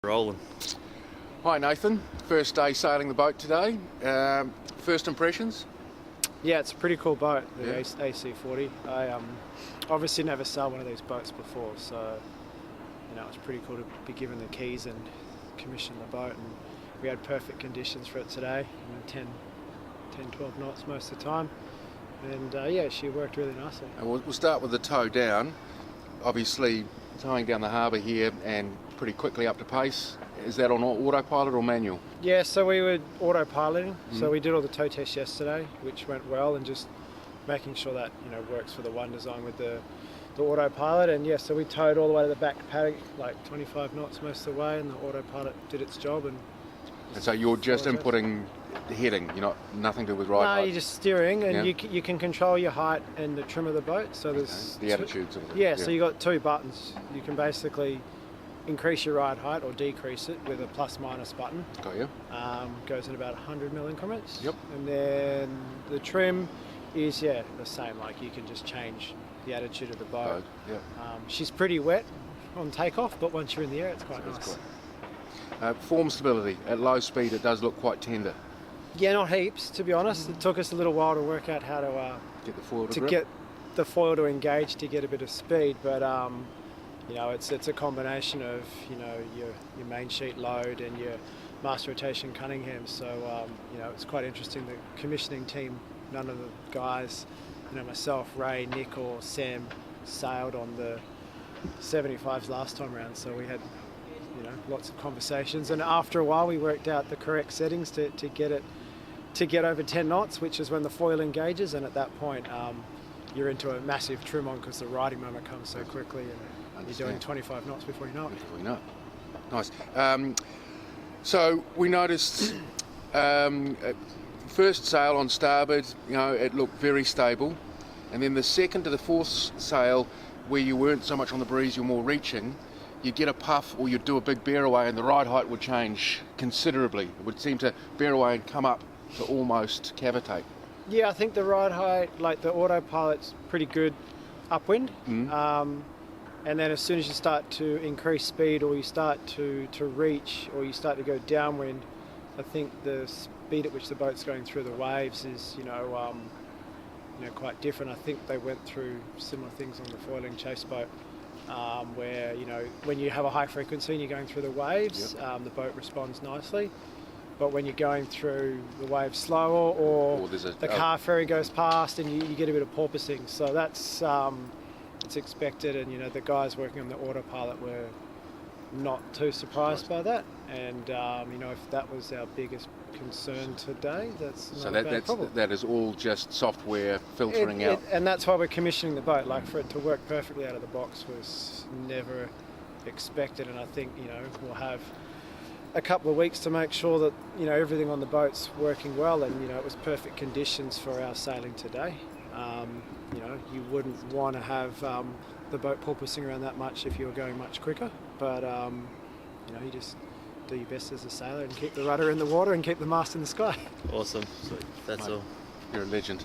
Rolling. Hi Nathan, first day sailing the boat today. First impressions? Yeah, it's a pretty cool boat, the Yeah. AC40. I obviously never sailed one of these boats before, so it's pretty cool to be given the keys and commission the boat. And we had perfect conditions for it today, 10, 12 knots most of the time. And yeah, she worked really nicely. And we'll start with the tow down. Obviously towing down the harbour here and pretty quickly up to pace. Is that on autopilot or manual? Yeah, so we were autopiloting. So we did all the tow tests yesterday, which went well, and just making sure that works for the one design with the autopilot. And yeah, so we towed all the way to the back paddock, like 25 knots most of the way, and the autopilot did its job. And so you're just inputting the heading, you're not nothing to do with ride height? No, you're just steering, and Yeah. you can control your height and the trim of the boat. So there's the attitude sort of thing. Yeah, so you got two buttons. You can basically increase your ride height or decrease it with a plus-minus button. Got you. Goes in about 100 increments. Yep. And then the trim is the same. Like you can just change the attitude of the boat. Yeah. She's pretty wet on takeoff, but once you're in the air, it's quite nice. Form stability at low speed, it does look quite tender. Yeah, not heaps, to be honest. It took us a little while to work out how to Get the foil to to get the foil to engage to get a bit of speed, but it's a combination of your main sheet load and your master rotation Cunningham. So it's quite interesting. The commissioning team, none of the guys, myself, Ray, Nick, or Sam sailed on the 75s last time around. So we had lots of conversations, and after a while we worked out the correct settings to get over 10 knots, which is when the foil engages, and at that point you're into a massive trim on because the riding moment comes so quickly, and you're doing 25 knots before you know it. Before you know it. Nice. So we noticed first sail on starboard, it looked very stable, and then the second to the fourth sail, where you weren't so much on the breeze, you're more reaching, you'd get a puff or you'd do a big bear away and the ride height would change considerably. It would seem to bear away and come up to almost cavitate. Yeah, I think the ride height, like the autopilot's pretty good upwind. And then as soon as you start to increase speed or you start to reach or you start to go downwind, I think the speed at which the boat's going through the waves is quite different. I think they went through similar things on the foiling chase boat, where when you have a high frequency and you're going through the waves, the boat responds nicely. But when you're going through the waves slower, or the car ferry goes past, and you get a bit of porpoising, so that's it's expected. And the guys working on the autopilot were not too surprised by that. And if that was our biggest concern today, that's not a bad problem. That is all just software filtering out. And that's why we're commissioning the boat. Like, for it to work perfectly out of the box was never expected. And I think we'll have a couple of weeks to make sure that everything on the boat's working well, and it was perfect conditions for our sailing today. You wouldn't want to have the boat porpoising around that much if you were going much quicker, but you just do your best as a sailor and keep the rudder in the water and keep the mast in the sky. Awesome. That's all. You're a legend.